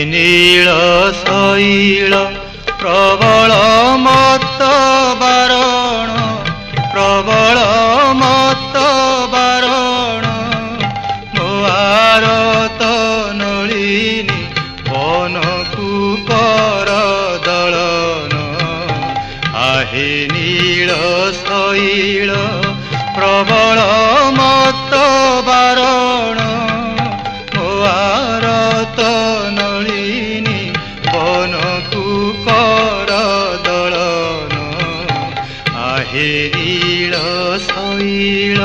नील शैल प्रबल मत बारण प्रबल मत बारण मोआरत नलिनी बनकु कर दलन आहे नील शैल प्रबल मत बारण मोआरत नलिनी बनकु कर दलन आहे नील शैल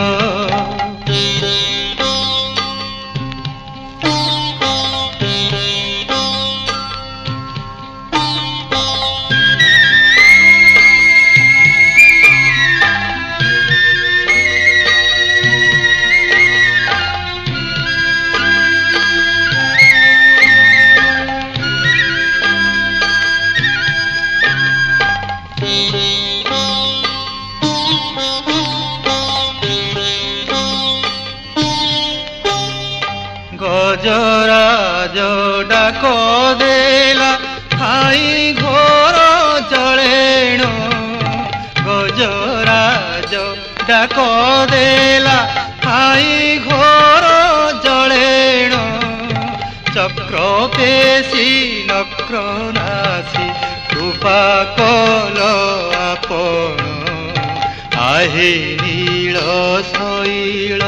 गजराज डाक देला खाई घोर जलेण गजराज डाक देला खाई घोर जलेण चक्र पेशी नक्र नासी कृपा कल आपण आहे नील शैल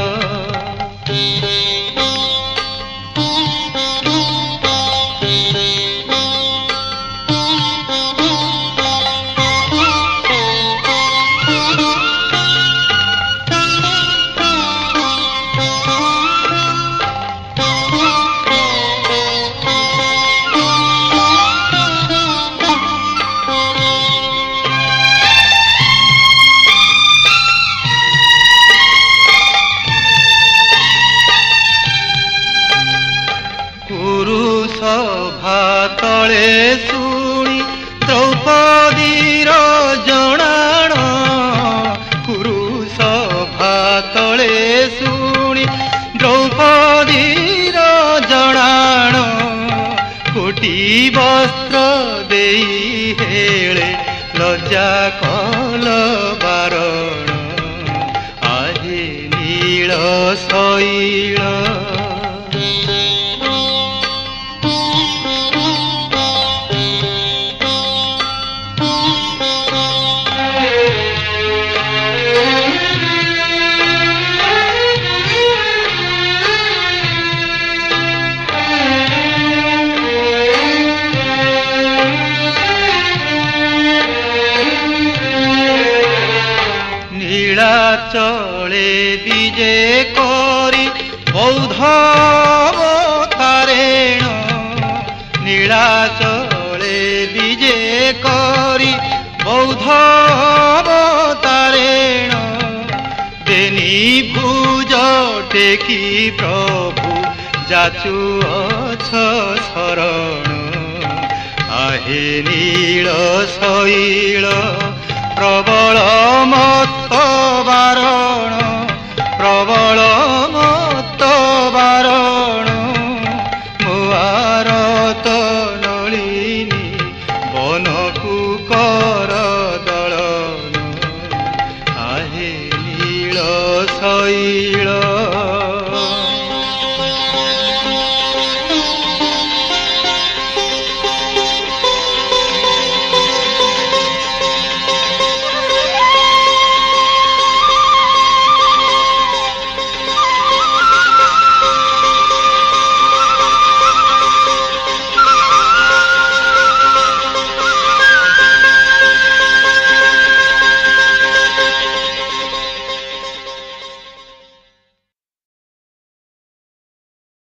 तले शुणी द्रौपदीर जणाण कुरुसभा तले शुणी द्रौपदीर जणाण कोटी वस्त्र देई हेले लज्जा कल बारण आहे नील शैल नीलाचले विजे करी बौद्ध अवतारेण नीलाचले विजे करी बौद्ध अवतारेण देनी भुज टेकी प्रभु जाचु अछ शरण आहे नील शैल प्रबल मत बारण प्रबल मत बारण मोआरत नलिनी बनकु कर दलन आहे नील शैल।